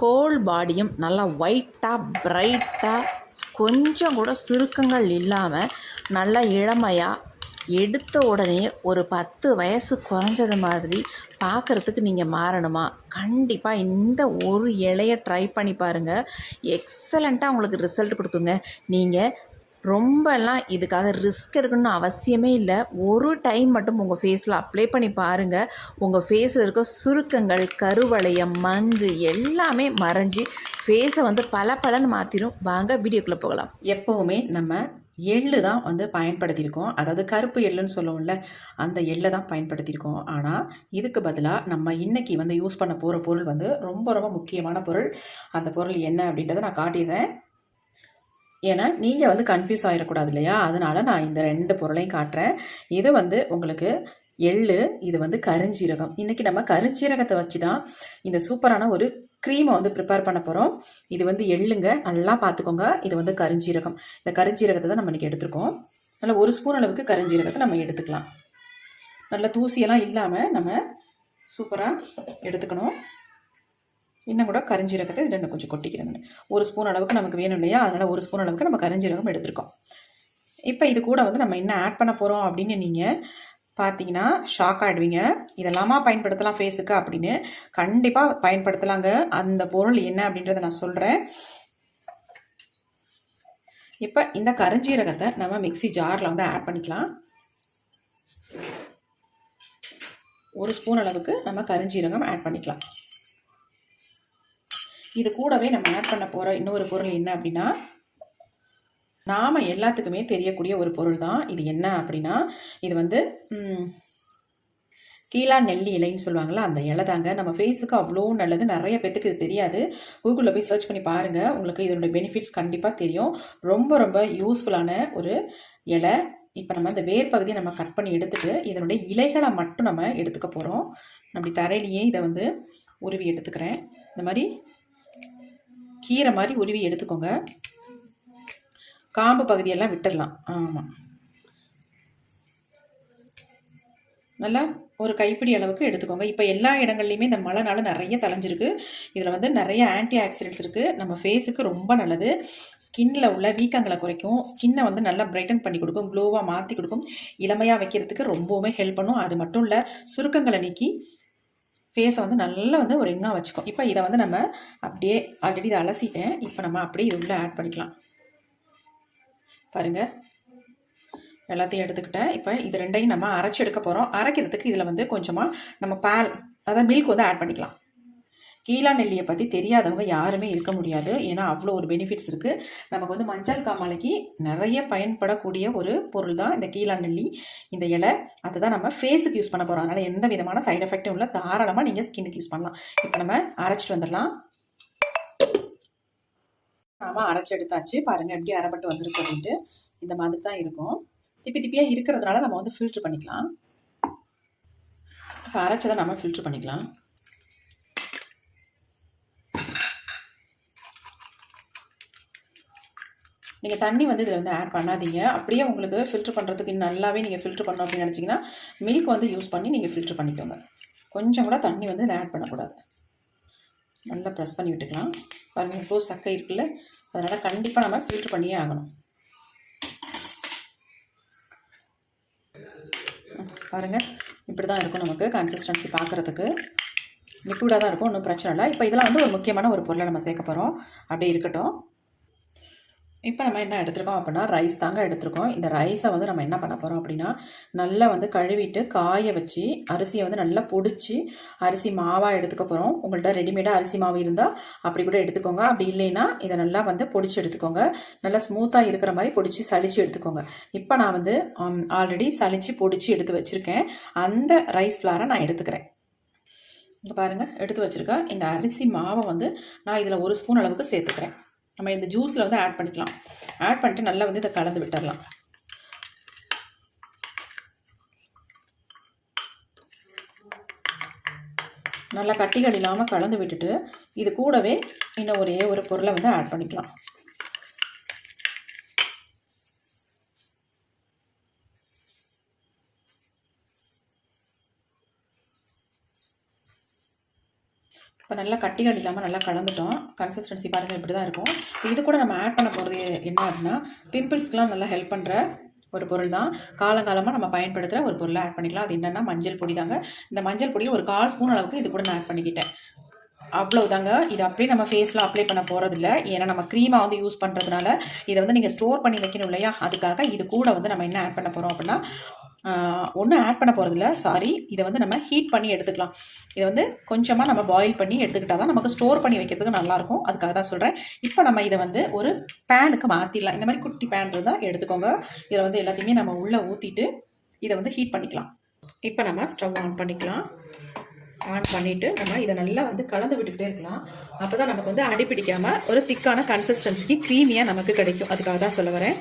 Whole பாடியும் நல்லா ஒயிட்டாக பிரைட்டாக கொஞ்சம் கூட சுருக்கங்கள் இல்லாமல் நல்லா இளமையாக எடுத்த உடனே ஒரு 10 வயசு குறைஞ்சது மாதிரி பார்க்குறதுக்கு நீங்கள் மாறணுமா? கண்டிப்பாக இந்த ஒரு இலையை ட்ரை பண்ணி பாருங்கள். எக்ஸலண்ட்டாக உங்களுக்கு ரிசல்ட் கொடுக்குங்க. நீங்கள் ரொம்பலாம் இதுக்காக ரிஸ்க் எடுக்கணும்னு அவசியமே இல்லை. ஒரு டைம் மட்டும் உங்கள் ஃபேஸில் அப்ளை பண்ணி பாருங்கள். உங்கள் ஃபேஸில் இருக்க சுருக்கங்கள், கருவளையம், மங்கு எல்லாமே மறைஞ்சி ஃபேஸை வந்து பலன்னு மாற்றிடும். வாங்க வீடியோக்குள்ளே போகலாம். எப்போவுமே நம்ம எள்ளு தான் வந்து பயன்படுத்தியிருக்கோம். அதாவது கருப்பு எள்ளுன்னு சொல்லுவோம்ல, அந்த எள்ளை தான் பயன்படுத்தியிருக்கோம். ஆனால் இதுக்கு பதிலாக நம்ம இன்றைக்கி வந்து யூஸ் பண்ண போகிற பொருள் வந்து ரொம்ப முக்கியமான பொருள். அந்த பொருள் என்ன அப்படின்றத நான் காட்டிடுறேன். ஏன்னா நீங்கள் வந்து கன்ஃபியூஸ் ஆகிடக்கூடாது இல்லையா? அதனால் நான் இந்த 2 பொருளையும் காட்டுறேன். இது வந்து உங்களுக்கு எள்ளு, இது வந்து கருஞ்சீரகம். இன்றைக்கி நம்ம கருஞ்சீரகத்தை வச்சு தான் இந்த சூப்பரான ஒரு க்ரீமை வந்து ப்ரிப்பேர் பண்ண போகிறோம். இது வந்து எள்ளுங்க, நல்லா பார்த்துக்கோங்க. இது வந்து கருஞ்சீரகம். இந்த கருஞ்சீரகத்தை தான் நம்ம இன்றைக்கி எடுத்துருக்கோம். நல்லா 1 ஸ்பூன் அளவுக்கு கருஞ்சீரகத்தை நம்ம எடுத்துக்கலாம். நல்லா தூசியெல்லாம் இல்லாமல் நம்ம சூப்பராக எடுத்துக்கணும். இன்னும் கூட கருஞ்சீரகத்தை இதில் கொஞ்சம் கொட்டிக்கிறேன். 1 ஸ்பூன் அளவுக்கு நமக்கு வேணும் இல்லையா? அதனால் 1 ஸ்பூன் அளவுக்கு நம்ம கருஞ்சீரகம் எடுத்துருக்கோம். இப்போ இது கூட வந்து நம்ம என்ன ஆட் பண்ண போகிறோம் அப்படின்னு நீங்கள் பார்த்தீங்கன்னா ஷாக் ஆகிடுவீங்க. இதெல்லாமா பயன்படுத்தலாம் ஃபேஸுக்கு அப்படின்னு. கண்டிப்பாக பயன்படுத்தலாங்க. அந்த பொருள் என்ன அப்படின்றத நான் சொல்கிறேன். இப்போ இந்த கருஞ்சீரகத்தை நம்ம மிக்ஸி ஜாரில் வந்து ஆட் பண்ணிக்கலாம். 1 ஸ்பூன் அளவுக்கு நம்ம கருஞ்சீரகம் ஆட் பண்ணிக்கலாம். இது கூடவே நம்ம ஆட் பண்ண போகிற இன்னொரு பொருள் என்ன அப்படின்னா, நாம் எல்லாத்துக்குமே தெரியக்கூடிய ஒரு பொருள் தான். இது என்ன அப்படின்னா, இது வந்து கீழா நெல்லி இலைன்னு சொல்லுவாங்கள்ல, அந்த இலை தாங்க. நம்ம ஃபேஸுக்கு அவ்வளோ நல்லது. நிறைய பேத்துக்கு இது தெரியாது. கூகுளில் போய் சர்ச் பண்ணி பாருங்கள். உங்களுக்கு இதனுடைய பெனிஃபிட்ஸ் கண்டிப்பாக தெரியும். ரொம்ப யூஸ்ஃபுல்லான ஒரு இலை. இப்போ நம்ம இந்த வேர் பகுதியை நம்ம கட் பண்ணி எடுத்துகிட்டு இதனுடைய இலைகளை மட்டும் நம்ம எடுத்துக்க போகிறோம். அப்படி தரையிலேயே இதை வந்து உருவி எடுத்துக்கிறேன். இந்த மாதிரி கீரை மாதிரி உருவி எடுத்துக்கோங்க. காம்பு பகுதியெல்லாம் விட்டுடலாம். ஆமாம், நல்லா ஒரு கைப்பிடி அளவுக்கு எடுத்துக்கோங்க. இப்போ எல்லா இடங்கள்லையுமே இந்த மழைனால நிறைய தலைஞ்சிருக்கு. இதில் வந்து நிறைய ஆன்டி ஆக்சிடென்ட்ஸ் இருக்குது. நம்ம ஃபேஸுக்கு ரொம்ப நல்லது. ஸ்கின்னில் உள்ள வீக்கங்களை குறைக்கும். ஸ்கின்னை வந்து நல்லா பிரைட்டன் பண்ணி கொடுக்கும். க்ளோவாக மாற்றி கொடுக்கும். இளமையாக வைக்கிறதுக்கு ரொம்பவுமே ஹெல்ப் பண்ணும். அது மட்டும் இல்லை, சுருக்கங்களை நீக்கி ஃபேஸை வந்து நல்லா வந்து ஒரு எங்காக வச்சுக்கோம். இப்போ இதை வந்து நம்ம அப்படியே ஆல்ரெடி இதை அலசிட்டேன். இப்போ நம்ம அப்படியே இது உள்ளே ஆட் பண்ணிக்கலாம். பாருங்கள், எல்லாத்தையும் எடுத்துக்கிட்டேன். இப்போ இது 2ஐயும் நம்ம அரைச்சி எடுக்க போகிறோம். அரைக்கிறதுக்கு இதில் வந்து கொஞ்சமாக நம்ம பால், அதாவது மில்க் வந்து ஆட் பண்ணிக்கலாம். கீழா நெல்லியை பற்றி தெரியாதவங்க யாருமே இருக்க முடியாது. ஏன்னா அவ்வளோ ஒரு பெனிஃபிட்ஸ் இருக்குது. நமக்கு வந்து மஞ்சள் காமாலைக்கு நிறைய பயன்படக்கூடிய ஒரு பொருள் தான் இந்த கீழா நெல்லி, இந்த இலை. அதுதான் நம்ம ஃபேஸுக்கு யூஸ் பண்ண போகிறோம். அதனால் எந்த விதமான சைட் எஃபெக்டும் இல்லை. தாராளமாக நீங்கள் ஸ்கின்னுக்கு யூஸ் பண்ணலாம். இப்போ நம்ம அரைச்சிட்டு வந்துடலாம். நாம் அரைச்சி எடுத்தாச்சு. பாருங்கள் எப்படி அரைப்பட்டு வந்திருக்கு அப்படின்ட்டு. இந்த மாதிரி தான் இருக்கும். திப்பியாக இருக்கிறதுனால நம்ம வந்து ஃபில்ட்ரு பண்ணிக்கலாம். இப்போ அரைச்சதை நம்ம ஃபில்ட்ரு பண்ணிக்கலாம். நீங்கள் தண்ணி வந்து இதில் வந்து ஆட் பண்ணாதீங்க. அப்படியே உங்களுக்கு ஃபில்ட்ரு பண்ணுறதுக்கு நல்லாவே நீங்கள் ஃபில்ட்ரு பண்ணணும் அப்படின்னு நினச்சிங்கன்னா மில்க் வந்து யூஸ் பண்ணி நீங்கள் ஃபில்ட்ரு பண்ணிக்கோங்க. கொஞ்சம் கூட தண்ணி வந்து இதில் ஆட் பண்ணக்கூடாது. நல்லா ப்ரெஸ் பண்ணி விட்டுக்கலாம். பாருங்கள், இப்போ சக்கை இருக்குல்ல, அதனால் கண்டிப்பாக நம்ம ஃபில்ட்ரு பண்ணியே ஆகணும். பாருங்கள், இப்படி தான் இருக்கும் நமக்கு கன்சிஸ்டன்சி. பார்க்குறதுக்கு லிக்விடாக தான் இருக்கும், ஒன்றும் பிரச்சனை இல்லை. இப்போ இதெல்லாம் வந்து ஒரு முக்கியமான ஒரு பொருளை நம்ம சேர்க்க போகிறோம். அப்படியே இருக்கட்டும். இப்போ நம்ம என்ன எடுத்துருக்கோம் அப்படின்னா ரைஸ் தாங்க எடுத்துருக்கோம். இந்த ரைஸை வந்து நம்ம என்ன பண்ண போகிறோம் அப்படின்னா, நல்லா வந்து கழுவிட்டு காய வச்சு அரிசியை வந்து நல்லா பொடிச்சு அரிசி மாவாக எடுத்துக்க போகிறோம். உங்கள்கிட்ட ரெடிமேடாக அரிசி மாவு இருந்தால் அப்படி கூட எடுத்துக்கோங்க. அப்படி இல்லைன்னா இதை நல்லா வந்து பொடிச்சு எடுத்துக்கோங்க. நல்லா ஸ்மூத்தாக இருக்கிற மாதிரி பொடிச்சு சளிச்சு எடுத்துக்கோங்க. இப்போ நான் வந்து ஆல்ரெடி சளிச்சு பொடிச்சு எடுத்து வச்சுருக்கேன். அந்த ரைஸ் ஃப்ளாரை நான் எடுத்துக்கிறேன். இங்கே பாருங்கள், எடுத்து வச்சுருக்கேன். இந்த அரிசி மாவை வந்து நான் இதில் 1 ஸ்பூன் அளவுக்கு சேர்த்துக்கிறேன். நம்ம இந்த ஜூஸில் வந்து ஆட் பண்ணிக்கலாம். ஆட் பண்ணிட்டு நல்லா வந்து இதை கலந்து விட்டுடலாம். நல்லா கட்டிகள் இல்லாமல் கலந்து விட்டுட்டு இது கூடவே இன்னும் ஒரே ஒரு பொருளை வந்து ஆட் பண்ணிக்கலாம். இப்போ நல்லா கட்டிகள் இல்லாமல் நல்லா கலந்துட்டோம். கன்சிஸ்டன்சி பாருங்கள் இப்படி தான் இருக்கும். இது கூட நம்ம ஆட் பண்ண போகிறது என்ன அப்படின்னா, பிம்பிள்ஸ்க்குலாம் நல்லா ஹெல்ப் பண்ணுற ஒரு பொருள் தான். காலங்காலமாக நம்ம பயன்படுத்துகிற ஒரு பொருளை ஆட் பண்ணிக்கலாம். அது என்னென்னா மஞ்சள் பொடி தாங்க. இந்த மஞ்சள் பொடியை ஒரு 1/4 ஸ்பூன் அளவுக்கு இது கூட நான் ஆட் பண்ணிக்கிட்டேன். அவ்வளவுதாங்க. இது அப்படியே நம்ம ஃபேஸில் அப்ளை பண்ண போகிறதில்ல. ஏன்னா நம்ம க்ரீமாக வந்து யூஸ் பண்ணுறதுனால இதை வந்து நீங்கள் ஸ்டோர் பண்ணி வைக்கணும் இல்லையா, அதுக்காக இது கூட வந்து நம்ம என்ன ஆட் பண்ண போகிறோம் அப்படின்னா, ஒன்றும் ஆட் பண்ண போகிறதில்ல, சாரி, இதை வந்து நம்ம ஹீட் பண்ணி எடுத்துக்கலாம். இதை வந்து கொஞ்சமாக நம்ம பாயில் பண்ணி எடுத்துக்கிட்டால் தான் நமக்கு ஸ்டோர் பண்ணி வைக்கிறதுக்கு நல்லாயிருக்கும். அதுக்காக தான் சொல்கிறேன். இப்போ நம்ம இதை வந்து ஒரு பேனுக்கு மாற்றிடலாம். இந்த மாதிரி குட்டி பேன் தான் எடுத்துக்கோங்க. இதில் வந்து எல்லாத்தையுமே நம்ம உள்ளே ஊற்றிட்டு இதை வந்து ஹீட் பண்ணிக்கலாம். இப்போ நம்ம ஸ்டவ் ஆன் பண்ணிக்கலாம். ஆன் பண்ணிவிட்டு நம்ம இதை நல்லா வந்து கலந்து விட்டுக்கிட்டே இருக்கலாம். அப்போ தான் நமக்கு வந்து அடிப்பிடிக்காமல் ஒரு திக்கான கன்சிஸ்டன்சிக்கு க்ரீமியாக நமக்கு கிடைக்கும். அதுக்காக தான் சொல்ல வரேன்.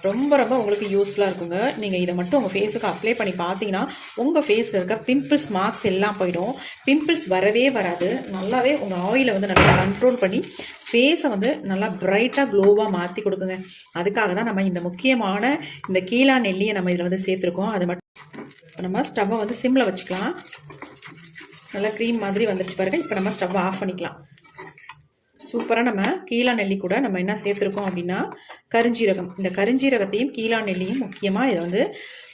ரொம்ப ரொம்ப உங்களுக்கு யூஸ்ஃபுல்லாக இருக்குங்க. நீங்கள் இதை மட்டும் உங்கள் ஃபேஸுக்கு அப்ளை பண்ணி பார்த்தீங்கன்னா உங்கள் ஃபேஸில் இருக்க பிம்பிள்ஸ் மார்க்ஸ் எல்லாம் போயிடும். பிம்பிள்ஸ் வரவே வராது. நல்லாவே உங்கள் ஆயிலை வந்து நல்லா கண்ட்ரோல் பண்ணி ஃபேஸை வந்து நல்லா பிரைட்டாக க்ளோவாக மாற்றி கொடுக்குங்க. அதுக்காக தான் நம்ம இந்த முக்கியமான இந்த கீழா நெல்லியை நம்ம இதில் வந்து சேர்த்துருக்கோம். அது மட்டும் நம்ம ஸ்டவ்வை வந்து சிம்மில் வச்சுக்கலாம். நல்லா க்ரீம் மாதிரி வந்துடுச்சு பாருங்கள். இப்போ நம்ம ஸ்டவ்வை ஆஃப் பண்ணிக்கலாம். சூப்பராக நம்ம கீழா நெல்லி கூட நம்ம என்ன சேர்த்துருக்கோம் அப்படின்னா கருஞ்சீரகம். இந்த கருஞ்சீரகத்தையும் கீழா நெல்லியும் முக்கியமாக இதை வந்து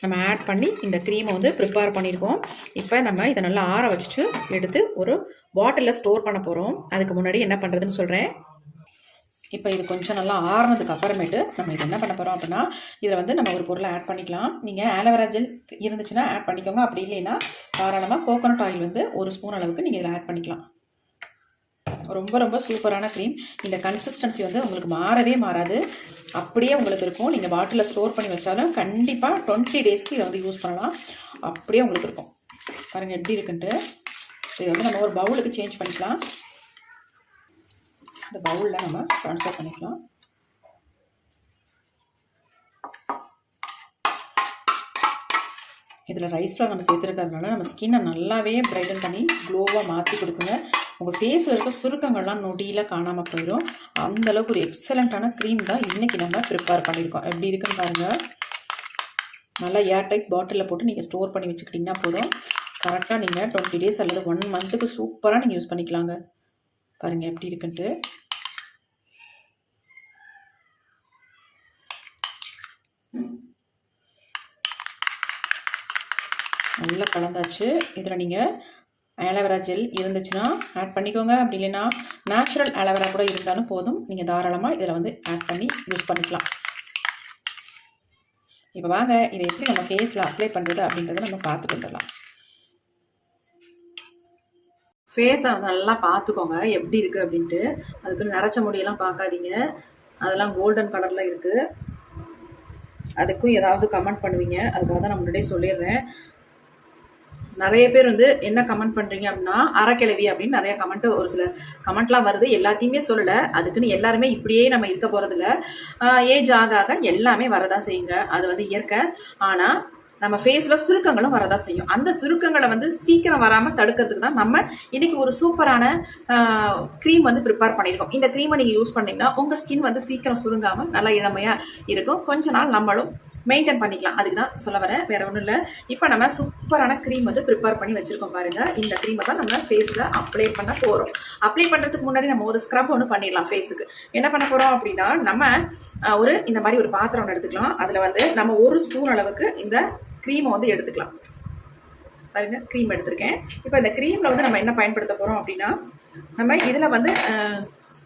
நம்ம ஆட் பண்ணி இந்த க்ரீமை வந்து ப்ரிப்பேர் பண்ணியிருக்கோம். இப்போ நம்ம இதை நல்லா ஆற வச்சுட்டு எடுத்து ஒரு பாட்டிலில் ஸ்டோர் பண்ண போகிறோம். அதுக்கு முன்னாடி என்ன பண்ணுறதுன்னு சொல்கிறேன். இப்போ இது கொஞ்சம் நல்லா ஆறுனதுக்கு அப்புறமேட்டு நம்ம இது என்ன பண்ண போகிறோம் அப்படின்னா, இதில் வந்து நம்ம ஒரு பொருளை ஆட் பண்ணிக்கலாம். நீங்கள் ஆலோவேரா ஜெல் இருந்துச்சுன்னா ஆட் பண்ணிக்கோங்க. அப்படி இல்லைன்னா தாராளமாக கோகோனட் ஆயில் வந்து 1 ஸ்பூன் அளவுக்கு நீங்கள் இதில் ஆட் பண்ணிக்கலாம். ரொம்ப ரொம்ப சூப்பரான க்ரீம். இந்த கன்சிஸ்டன்சி வந்து உங்களுக்கு மாறவே மாறாது, அப்படியே உங்களுக்கு இருக்கும். நீங்கள் பாட்டிலில் ஸ்டோர் பண்ணி வச்சாலும் கண்டிப்பாக 20 டேஸ்க்கு இதை வந்து யூஸ் பண்ணலாம். அப்படியே உங்களுக்கு இருக்கும். பாருங்கள் எப்படி இருக்குன்ட்டு. இதை வந்து நம்ம ஒரு பவுலுக்கு சேஞ்ச் பண்ணிக்கலாம். இந்த பவுலில் நம்ம ட்ரான்ஸ்ஃபர் பண்ணிக்கலாம். இதில் ரைஸ் ஃப்ளவர் நம்ம சேர்த்துருக்கிறதுனால நம்ம ஸ்கின்னை நல்லாவே பிரைட்டன் பண்ணி க்ளோவாக மாற்றி கொடுக்குங்க. உங்கள் ஃபேஸில் இருக்க சுருக்கங்கள்லாம் நொடியில் காணாமல் போயிடும். அந்தளவுக்கு ஒரு எக்ஸலண்ட்டான க்ரீம் தான் இன்றைக்கி நம்ம ப்ரிப்பேர் பண்ணியிருக்கோம். எப்படி இருக்குன்னு பாருங்கள். நல்லா ஏர்டைட் பாட்டிலில் போட்டு நீங்கள் ஸ்டோர் பண்ணி வச்சுக்கிட்டிங்கன்னா போதும். கரெக்டாக நீங்கள் 20 டேஸ் அல்லது 1 மந்த்துக்கு சூப்பராக நீங்கள் யூஸ் பண்ணிக்கலாங்க. பாருங்கள் எப்படி இருக்குன்ட்டு. நல்லா கலந்தாச்சு. இதில் நீங்கள் ஆலோவேரா ஜெல் இருந்துச்சுன்னா ஆட் பண்ணிக்கோங்க. அப்படி இல்லைன்னா நேச்சுரல் ஆலோவேரா கூட இருந்தாலும் போதும். நீங்கள் தாராளமாக இதில் வந்து ஆட் பண்ணி யூஸ் பண்ணிக்கலாம். இப்போ வாங்க இதை எப்படி நம்ம ஃபேஸில் அப்ளை பண்ணுறது அப்படின்றத நம்ம பார்த்துட்டு வந்துடலாம். ஃபேஸை நல்லா பார்த்துக்கோங்க எப்படி இருக்குது அப்படின்ட்டு. அதுக்கு நரைச்ச முடியெல்லாம் பார்க்காதீங்க. அதெல்லாம் கோல்டன் கலரில் இருக்குது. அதுக்கும் ஏதாவது கமெண்ட் பண்ணுவீங்க. அதுக்காக தான் நான் முன்னாடியே சொல்லிடுறேன். நிறைய பேர் வந்து என்ன கமெண்ட் பண்ணுறீங்க அப்படின்னா அறக்கிழவி அப்படின்னு நிறைய கமெண்ட், ஒரு சில கமெண்ட்லாம் வருது. எல்லாத்தையுமே சொல்லலை. அதுக்குன்னு எல்லாருமே இப்படியே நம்ம இருக்க போகிறதில்ல. ஏஜ் ஆக ஆக எல்லாமே வரதான் செய்யுங்க. அது வந்து இயற்கை. ஆனால் நம்ம ஃபேஸில் சுருக்கங்களும் வரதான் செய்யும். அந்த சுருக்கங்களை வந்து சீக்கிரம் வராமல் தடுக்கிறதுக்கு தான் நம்ம இன்றைக்கி ஒரு சூப்பரான க்ரீம் வந்து ப்ரிப்பேர் பண்ணியிருக்கோம். இந்த க்ரீமை நீங்கள் யூஸ் பண்ணிங்கன்னா உங்கள் ஸ்கின் வந்து சீக்கிரம் சுருங்காமல் நல்லா இளமையாக இருக்கும். கொஞ்ச நாள் நம்மளும் மெயின்டைன் பண்ணிக்கலாம். அதுக்கு தான் சொல்ல வரேன், வேறு ஒன்றும் இல்லை. இப்போ நம்ம சூப்பரான க்ரீம் வந்து ப்ரிப்பேர் பண்ணி வச்சுருக்கோம் பாருங்கள். இந்த க்ரீமை தான் நம்ம ஃபேஸில் அப்ளை பண்ண போகிறோம். அப்ளை பண்ணுறதுக்கு முன்னாடி நம்ம ஒரு ஸ்க்ரப் ஒன்று பண்ணிடலாம். ஃபேஸுக்கு என்ன பண்ண போகிறோம் அப்படின்னா, நம்ம இந்த மாதிரி ஒரு பாத்திரம் ஒன்று எடுத்துக்கலாம். அதில் வந்து நம்ம 1 ஸ்பூன் அளவுக்கு இந்த க்ரீமை வந்து எடுத்துக்கலாம். பாருங்க க்ரீம் எடுத்திருக்கேன். இப்போ இந்த க்ரீமில் வந்து நம்ம என்ன பயன்படுத்த போகிறோம் அப்படின்னா, நம்ம இதில் வந்து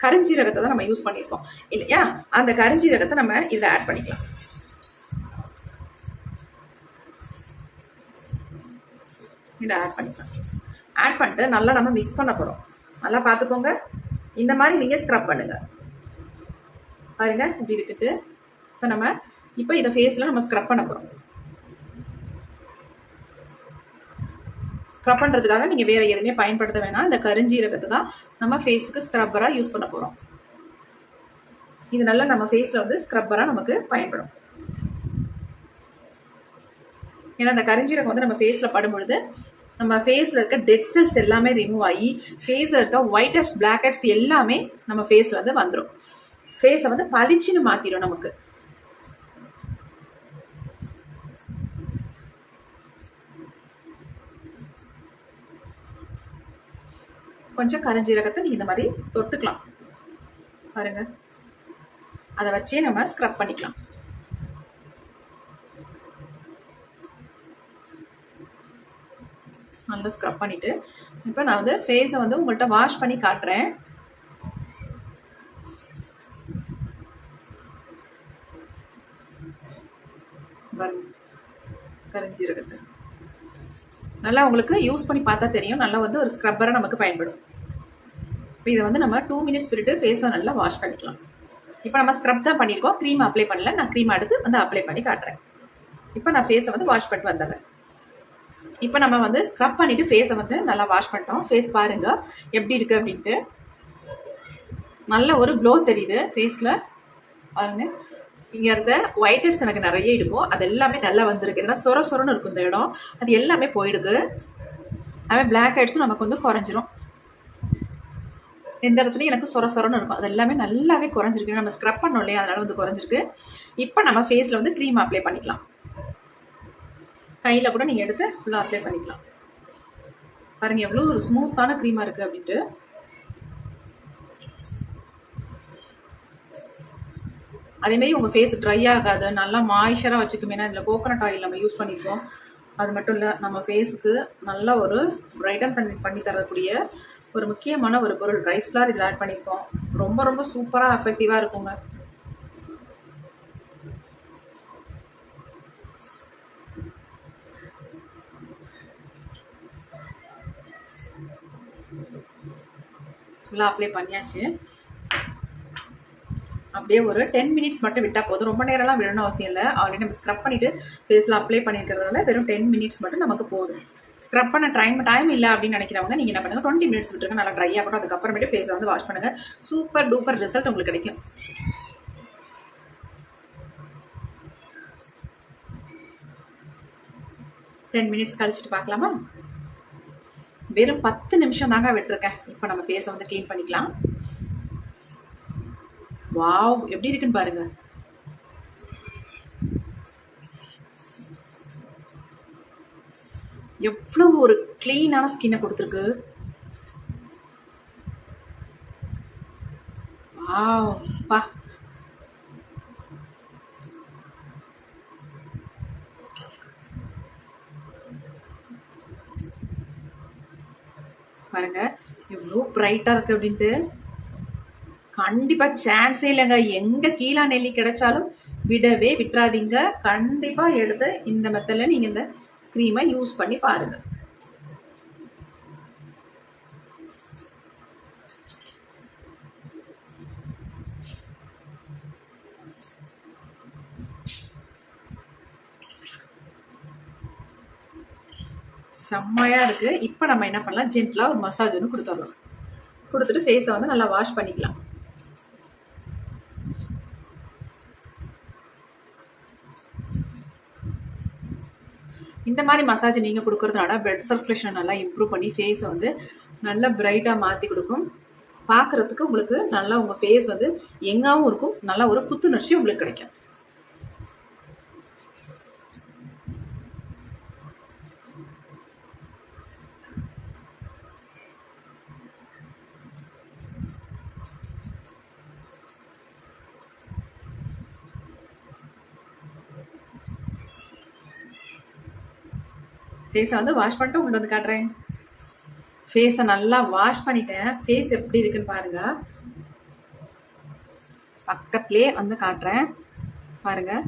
கருஞ்சீரகத்தை தான் நம்ம யூஸ் பண்ணியிருக்கோம் இல்லையா. அந்த கருஞ்சீரகத்தை நம்ம இதில் ஆட் பண்ணிக்கலாம். இதில் ஆட் பண்ணிக்கலாம். ஆட் பண்ணிட்டு நல்லா நம்ம மிக்ஸ் பண்ண போகிறோம். நல்லா பார்த்துக்கோங்க. இந்த மாதிரி நீங்கள் ஸ்க்ரப் பண்ணுங்கள். பாருங்கள் இப்படி இருக்குது. இப்போ இதை ஃபேஸில் நம்ம ஸ்க்ரப் பண்ண போகிறோம். ஸ்க்ரப் பண்ணுறதுக்காக நீங்கள் வேறு எதுவுமே பயன்படுத்த வேணாம். இந்த கருஞ்சீரகத்தை தான் நம்ம ஃபேஸுக்கு ஸ்க்ரப்பராக யூஸ் பண்ண போகிறோம். இது நல்லா நம்ம ஃபேஸில் வந்து ஸ்க்ரப்பராக நமக்கு பயன்படும். ஏன்னா அந்த கருஞ்சீரகம் வந்து நம்ம ஃபேஸில் படும்பொழுது நம்ம ஃபேஸில் இருக்க டெட் செல்ஸ் எல்லாமே ரிமூவ் ஆகி ஃபேஸில் இருக்க ஒயிட் ஹெட்ஸ், பிளாக் ஹெட்ஸ் எல்லாமே நம்ம ஃபேஸில் வந்து வந்துடும். ஃபேஸை வந்து பளிச்சுன்னு மாற்றிடும் நமக்கு. கொஞ்சம் கருஞ்சீரகத்தை நீங்கள் இந்த மாதிரி தொட்டுக்கலாம் பாருங்கள். அதை வச்சே நம்ம ஸ்க்ரப் பண்ணிக்கலாம். நல்லா ஸ்க்ரப் பண்ணிவிட்டு இப்போ நான் வந்து ஃபேஸை வந்து உங்கள்கிட்ட வாஷ் பண்ணி காட்டுறேன். கருஞ்சீரகத்தை நல்லா உங்களுக்கு யூஸ் பண்ணி பார்த்தா தெரியும். நல்லா வந்து ஒரு ஸ்க்ரப்பராக நமக்கு பயன்படும். இப்போ இதை வந்து நம்ம 2 மினிட்ஸ் விட்டுட்டு ஃபேஸை நல்லா வாஷ் பண்ணிக்கலாம். இப்போ நம்ம ஸ்க்ரப் தான் பண்ணியிருக்கோம், க்ரீம் அப்ளை பண்ணல. நான் க்ரீம் எடுத்து வந்து அப்ளை பண்ணி காட்டுறேன். இப்போ நான் ஃபேஸை வந்து வாஷ் பண்ணிட்டு வந்துடுறேன். இப்போ நம்ம வந்து ஸ்க்ரப் பண்ணிவிட்டு ஃபேஸை வந்து நல்லா வாஷ் பண்ணிட்டோம். ஃபேஸ் பாருங்கள் எப்படி இருக்குது அப்படின்ட்டு. நல்ல ஒரு க்ளோ தெரியுது ஃபேஸில் பாருங்கள். இங்கே இருந்த ஒயிட் ஹெட்ஸ் எனக்கு நிறைய இருக்கும், அது எல்லாமே நல்லா வந்திருக்கு. ஏன்னா சொரன்னு இருக்கும் இந்த இடம், அது எல்லாமே போயிடுது. அதுமாதிரி பிளாக் ஹெட்ஸும் நமக்கு வந்து குறைஞ்சிரும். எந்த இடத்துலையும் எனக்கு சொரன்னு இருக்கும், அது எல்லாமே நல்லாவே குறைஞ்சிருக்கு. நம்ம ஸ்க்ரப் பண்ணோம் இல்லையா, அதனால் வந்து குறைஞ்சிருக்கு. இப்போ நம்ம ஃபேஸில் வந்து க்ரீம் அப்ளை பண்ணிக்கலாம். கையில் கூட நீங்கள் எடுத்து ஃபுல்லாக அப்ளை பண்ணிக்கலாம். பாருங்கள் எவ்வளோ ஒரு ஸ்மூத்தான க்ரீமாக இருக்குது அப்படின்ட்டு. அதேமாரி உங்கள் ஃபேஸ் ட்ரை ஆகாது, நல்லா மாய்ஸ்சராக வச்சுக்கும். ஏன்னா இதில் கோகோனட் ஆயில் நம்ம யூஸ் பண்ணியிருக்கோம். அது மட்டும் இல்லை, நம்ம ஃபேஸுக்கு நல்ல ஒரு பிரைட்டன் பண்ணி தரக்கூடிய ஒரு முக்கியமான ஒரு பொருள் ரைஸ் ஃப்ளார் இதில் ஆட் பண்ணியிருக்கோம். ரொம்ப ரொம்ப சூப்பராக எஃபெக்டிவாக இருக்குங்க. ஃபுல்லாக அப்ளை பண்ணியாச்சு. அப்படியே ஒரு 10 மினிட்ஸ் மட்டும் விட்டால் போதும். ரொம்ப நேரம்லாம் விடணும் அவசியம் இல்லை. ஆல்ரெடி நம்ம ஸ்க்ரப் பண்ணிவிட்டு ஃபேஸில் அப்ளை பண்ணியிருக்கிறதுனால வெறும் 10 மினிட்ஸ் மட்டும் நமக்கு போதும். ஸ்க்ரப் பண்ண டைம் இல்லை அப்படின்னு நினைக்கிறவங்க நீங்கள் என்ன பண்ணுங்கள், 20 மினிட்ஸ் விட்டுருங்க. நல்லா ட்ரை ஆகணும். அதுக்கப்புறமேட்டு ஃபேஸை வந்து வாஷ் பண்ணுங்கள். சூப்பர் டூப்பர் ரிசல்ட் உங்களுக்கு கிடைக்கும். டென் மினிட்ஸ் கழிச்சிட்டு பார்க்கலாமா? வெறும் 10 நிமிஷம் தாங்க விட்டுருக்கேன். இப்போ நம்ம ஃபேஸை வந்து க்ளீன் பண்ணிக்கலாம். வாவ், எப்படி இருக்குன்னு பாருங்க. எவ்வளோ ஒரு கிளீனான ஸ்கின்னை கொடுத்துருக்கு. வாவ் பா, பாருங்க எவ்வளோ பிரைட்டாக இருக்குது அப்படின்ட்டு. கண்டிப்பாக சான்ஸே இல்லைங்க. எங்கே கீழா நெல்லி கிடைச்சாலும் விடவே விட்டுறாதீங்க. கண்டிப்பாக எடுத்து இந்த மெத்தடில் நீங்கள் இந்த க்ரீமை யூஸ் பண்ணி பாருங்கள். செம்மையாக இருக்குது. இப்போ நம்ம என்ன பண்ணலாம், ஜென்டலாக ஒரு மசாஜ் ஒன்று கொடுத்துடலாம். கொடுத்துட்டு ஃபேஸை வந்து நல்லா வாஷ் பண்ணிக்கலாம். இந்த மாதிரி மசாஜ் நீங்கள் கொடுக்குறதுனால பிளட் சர்க்குலேஷன் நல்லா இம்ப்ரூவ் பண்ணி ஃபேஸை வந்து நல்லா பிரைட்டாக மாற்றி கொடுக்கும். பார்க்குறதுக்கு உங்களுக்கு நல்லா உங்கள் ஃபேஸ் வந்து எங்காவும் இருக்கும். நல்லா ஒரு புத்துணர்ச்சி உங்களுக்கு கிடைக்கும். ஃபேஸை வந்து வாஷ் பண்ணிட்டு உங்களுக்கு வந்து காட்டுறேன். ஃபேஸை நல்லா வாஷ் பண்ணிட்டேன். ஃபேஸ் எப்படி இருக்குன்னு பாருங்கள். பக்கத்துலேயே வந்து காட்டுறேன் பாருங்கள்.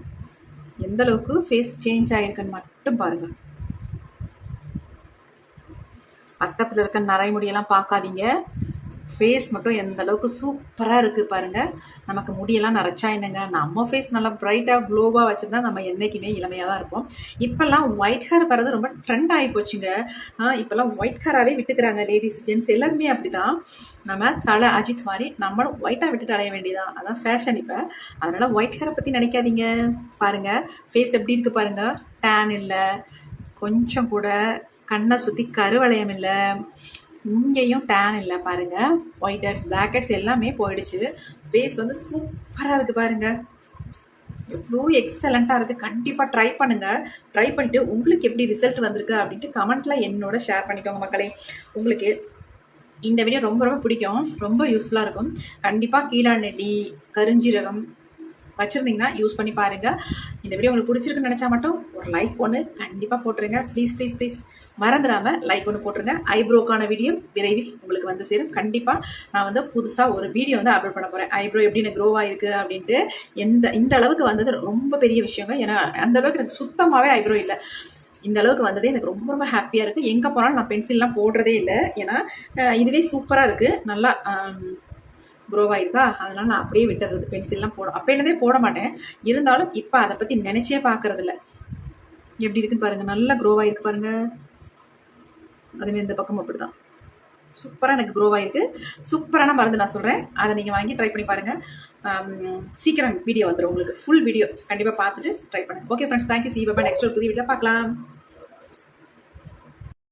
எந்த அளவுக்கு ஃபேஸ் சேஞ்ச் ஆகிருக்குன்னு மட்டும் பாருங்கள். பக்கத்தில் இருக்க நரைமுடியெல்லாம் பார்க்காதீங்க. ஃபேஸ் மட்டும் எந்த அளவுக்கு சூப்பராக இருக்குது பாருங்கள். நமக்கு முடியெல்லாம் நரைச்சா என்னங்க, நம்ம ஃபேஸ் நல்லா பிரைட்டாக க்ளோவாக வச்சுருந்தா நம்ம என்றைக்குமே இளமையாக தான் இருப்போம். இப்போல்லாம் ஒயிட் ஹேர் வர்றது ரொம்ப ட்ரெண்ட் ஆகி போச்சுங்க. இப்போல்லாம் ஒயிட் ஹேராகவே விட்டுக்கிறாங்க. லேடிஸ் ஜென்ட்ஸ் எல்லாருமே அப்படி தான். நம்ம தலை அஜித் மாதிரி நம்மளும் ஒயிட்டாக விட்டுட்டு அலைய வேண்டியதான். அதான் ஃபேஷன் இப்போ. அதனால் ஒயிட் ஹேரை பற்றி நினைக்காதீங்க. பாருங்கள் ஃபேஸ் எப்படி இருக்குது பாருங்கள். டேன் இல்லை, கொஞ்சம் கூட கண்ணை சுற்றி கருவளையம் இல்லை, இங்கேயும் டேன் இல்லை பாருங்கள். ஒயிட் ஹெட்ஸ் பிளாக் ஹெட்ஸ் எல்லாமே போயிடுச்சு. ஃபேஸ் வந்து சூப்பராக இருக்குது பாருங்கள். எவ்வளோ எக்ஸலண்ட்டாக இருக்குது. கண்டிப்பாக ட்ரை பண்ணுங்கள். ட்ரை பண்ணிவிட்டு உங்களுக்கு எப்படி ரிசல்ட் வந்திருக்கு அப்படின்ட்டு கமெண்ட்டில் என்னோட ஷேர் பண்ணிக்கோங்க மக்களே. உங்களுக்கு இந்த வீடியோ ரொம்ப ரொம்ப பிடிக்கும், ரொம்ப யூஸ்ஃபுல்லாக இருக்கும். கண்டிப்பாக கீழால் நெல்லி, கருஞ்சீரகம் வச்சுருந்தீங்கன்னா யூஸ் பண்ணி பாருங்கள். இந்த வீடியோ உங்களுக்கு பிடிச்சிருக்குன்னு நினச்சா மட்டும் ஒரு லைக் ஒன்று கண்டிப்பாக போட்டுருங்க. ப்ளீஸ் ப்ளீஸ் ப்ளீஸ் மறந்துடாமல் லைக் ஒன்று போட்டுருங்க. ஐப்ரோக்கான வீடியோ விரைவில் உங்களுக்கு வந்து சேரும். கண்டிப்பாக நான் வந்து புதுசாக ஒரு வீடியோ வந்து அப்லோட் பண்ண போகிறேன். ஐப்ரோ எப்படி எனக்கு க்ரோ ஆகிருக்கு அப்படின்ட்டு. இந்த அளவுக்கு வந்தது ரொம்ப பெரிய விஷயங்க. ஏன்னா அந்த அளவுக்கு எனக்கு சுத்தமாகவே ஐப்ரோ இல்லை. இந்த அளவுக்கு வந்ததே எனக்கு ரொம்ப ரொம்ப ஹாப்பியாக இருக்குது. எங்கே போனாலும் நான் பென்சில்லாம் போடுறதே இல்லை. ஏன்னா இதுவே சூப்பராக இருக்குது, நல்லா க்ரோவாக இருக்கா, அதனால் நான் அப்படியே விட்டுறது. பென்சில்லாம் அப்போனதே போட மாட்டேன். இருந்தாலும் இப்போ அதை பற்றி நினச்சே பார்க்குறதில்ல. எப்படி இருக்குன்னு பாருங்கள், நல்லா க்ரோவாக இருக்குது பாருங்கள். அதுமாரி இந்த பக்கம் அப்படி தான் சூப்பராக எனக்கு க்ரோவாக இருக்குது. சூப்பரான மருந்து நான் சொல்கிறேன், அதை நீங்கள் வாங்கி ட்ரை பண்ணி பாருங்கள். சீக்கிரம் வீடியோ வந்துடும் உங்களுக்கு, ஃபுல் வீடியோ கண்டிப்பாக பார்த்துட்டு ட்ரை பண்ணுங்கள். Okay friends, thank you. C Baba, next ஒரு புதிய வீடியோ பார்க்கலாம்.